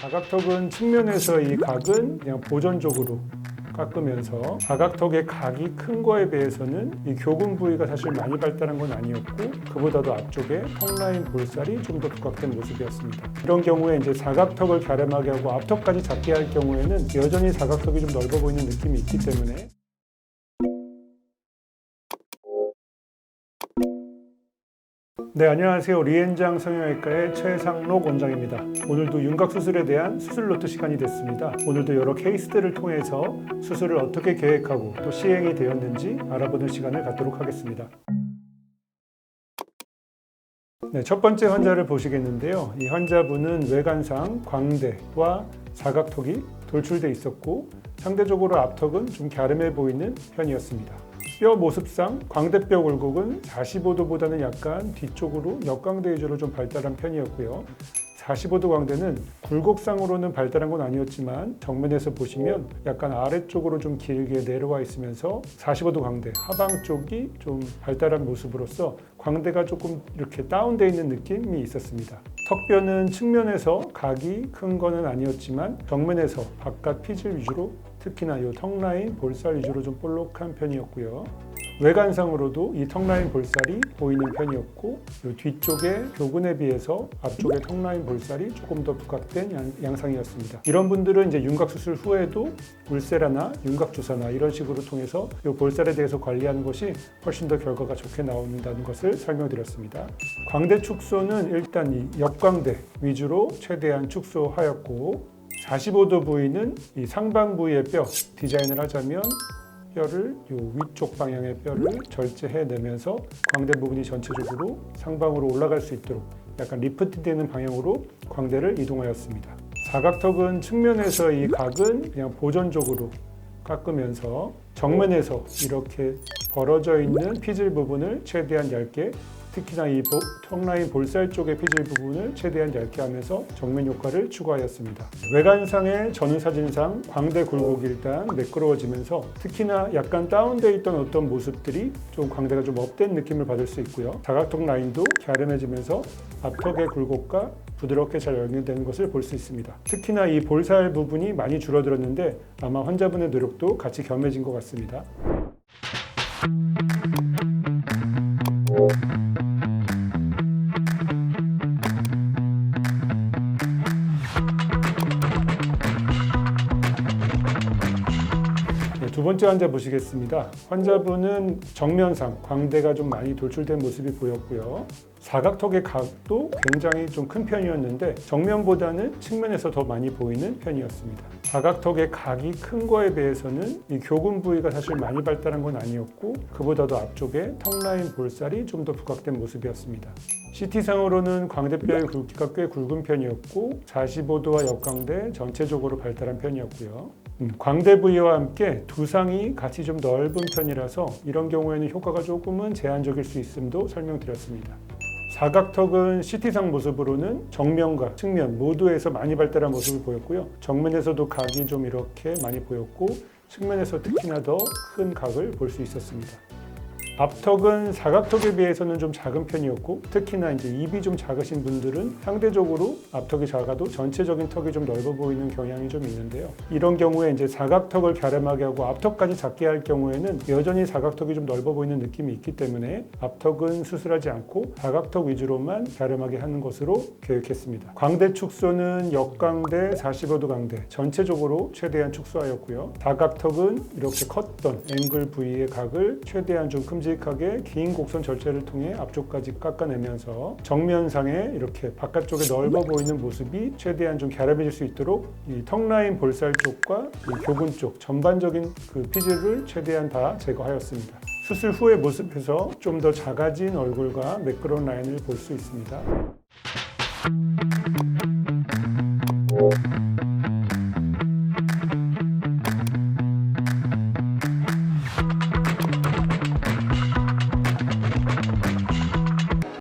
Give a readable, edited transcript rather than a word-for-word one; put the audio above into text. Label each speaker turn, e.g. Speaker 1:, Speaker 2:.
Speaker 1: 사각턱은 측면에서 이 각은 그냥 보존적으로 깎으면서 사각턱의 각이 큰 거에 비해서는 이 교근 부위가 사실 많이 발달한 건 아니었고 그보다도 앞쪽에 턱라인 볼살이 좀 더 부각된 모습이었습니다. 이런 경우에 이제 사각턱을 갸름하게 하고 앞턱까지 작게 할 경우에는 여전히 사각턱이 좀 넓어 보이는 느낌이 있기 때문에 네, 안녕하세요. 리엔장 성형외과의 최상록 원장입니다. 오늘도 윤곽수술에 대한 수술 노트 시간이 됐습니다. 오늘도 여러 케이스들을 통해서 수술을 어떻게 계획하고 또 시행이 되었는지 알아보는 시간을 갖도록 하겠습니다. 네, 첫 번째 환자를 보시겠는데요. 이 환자분은 외관상 광대와 사각턱이 돌출돼 있었고 상대적으로 앞턱은 좀 갸름해 보이는 편이었습니다. 뼈 모습상 광대뼈 굴곡은 45도보다는 약간 뒤쪽으로 역광대 위주로 좀 발달한 편이었고요. 45도 광대는 굴곡상으로는 발달한 건 아니었지만 정면에서 보시면 약간 아래쪽으로 좀 길게 내려와 있으면서 45도 광대 하방 쪽이 좀 발달한 모습으로서 광대가 조금 이렇게 다운되어 있는 느낌이 있었습니다. 턱뼈는 측면에서 각이 큰 거는 아니었지만 정면에서 바깥 피질 위주로 특히나 이 턱라인 볼살 위주로 좀 볼록한 편이었고요. 외관상으로도 이 턱라인 볼살이 보이는 편이었고 이 뒤쪽의 교근에 비해서 앞쪽의 턱라인 볼살이 조금 더 부각된 양상이었습니다. 이런 분들은 이제 윤곽수술 후에도 울세라나 윤곽주사나 이런 식으로 통해서 이 볼살에 대해서 관리하는 것이 훨씬 더 결과가 좋게 나온다는 것을 설명드렸습니다. 광대 축소는 일단 이 옆광대 위주로 최대한 축소하였고 45도 부위는 이 상방 부위의 뼈 디자인을 하자면 뼈를 이 위쪽 방향의 뼈를 절제해내면서 광대 부분이 전체적으로 상방으로 올라갈 수 있도록 약간 리프트되는 방향으로 광대를 이동하였습니다. 사각턱은 측면에서 이 각은 그냥 보존적으로 깎으면서 정면에서 이렇게 벌어져 있는 피질 부분을 최대한 얇게 특히나 이 턱라인 볼살 쪽의 피질 부분을 최대한 얇게 하면서 정면 효과를 추구하였습니다. 외관상의 전후사진상 광대 굴곡이 일단 매끄러워지면서 특히나 약간 다운되어 있던 어떤 모습들이 좀 광대가 좀 업된 느낌을 받을 수 있고요. 사각턱 라인도 갸름해지면서 앞턱의 굴곡과 부드럽게 잘 연결되는 것을 볼 수 있습니다. 특히나 이 볼살 부분이 많이 줄어들었는데 아마 환자분의 노력도 같이 겸해진 것 같습니다. 두 번째 환자 보시겠습니다. 환자분은 정면상 광대가 좀 많이 돌출된 모습이 보였고요. 사각턱의 각도 굉장히 좀 큰 편이었는데 정면보다는 측면에서 더 많이 보이는 편이었습니다. 사각턱의 각이 큰 거에 비해서는 이 교근 부위가 사실 많이 발달한 건 아니었고 그보다도 앞쪽에 턱라인 볼살이 좀 더 부각된 모습이었습니다. CT상으로는 광대뼈의 굵기가 꽤 굵은 편이었고 45도와 옆광대 전체적으로 발달한 편이었고요. 광대 부위와 함께 두상이 같이 좀 넓은 편이라서 이런 경우에는 효과가 조금은 제한적일 수 있음도 설명드렸습니다. 사각턱은 CT상 모습으로는 정면과 측면 모두에서 많이 발달한 모습을 보였고요. 정면에서도 각이 좀 이렇게 많이 보였고 측면에서 특히나 더 큰 각을 볼 수 있었습니다. 앞턱은 사각턱에 비해서는 좀 작은 편이었고 특히나 이제 입이 좀 작으신 분들은 상대적으로 앞턱이 작아도 전체적인 턱이 좀 넓어 보이는 경향이 좀 있는데요. 이런 경우에 이제 사각턱을 갸름하게 하고 앞턱까지 작게 할 경우에는 여전히 사각턱이 좀 넓어 보이는 느낌이 있기 때문에 앞턱은 수술하지 않고 사각턱 위주로만 갸름하게 하는 것으로 계획했습니다. 광대 축소는 역광대, 45도 광대 전체적으로 최대한 축소하였고요. 사각턱은 이렇게 컸던 앵글 부위의 각을 최대한 좀 큼직하게 긴 곡선 절제를 통해 앞쪽까지 깎아내면서 정면상에 이렇게 바깥쪽에 넓어 보이는 모습이 최대한 좀 갸름해질 수 있도록 이 턱라인 볼살 쪽과 이 교근 쪽 전반적인 그 피질을 최대한 다 제거하였습니다. 수술 후의 모습에서 좀 더 작아진 얼굴과 매끄러운 라인을 볼 수 있습니다.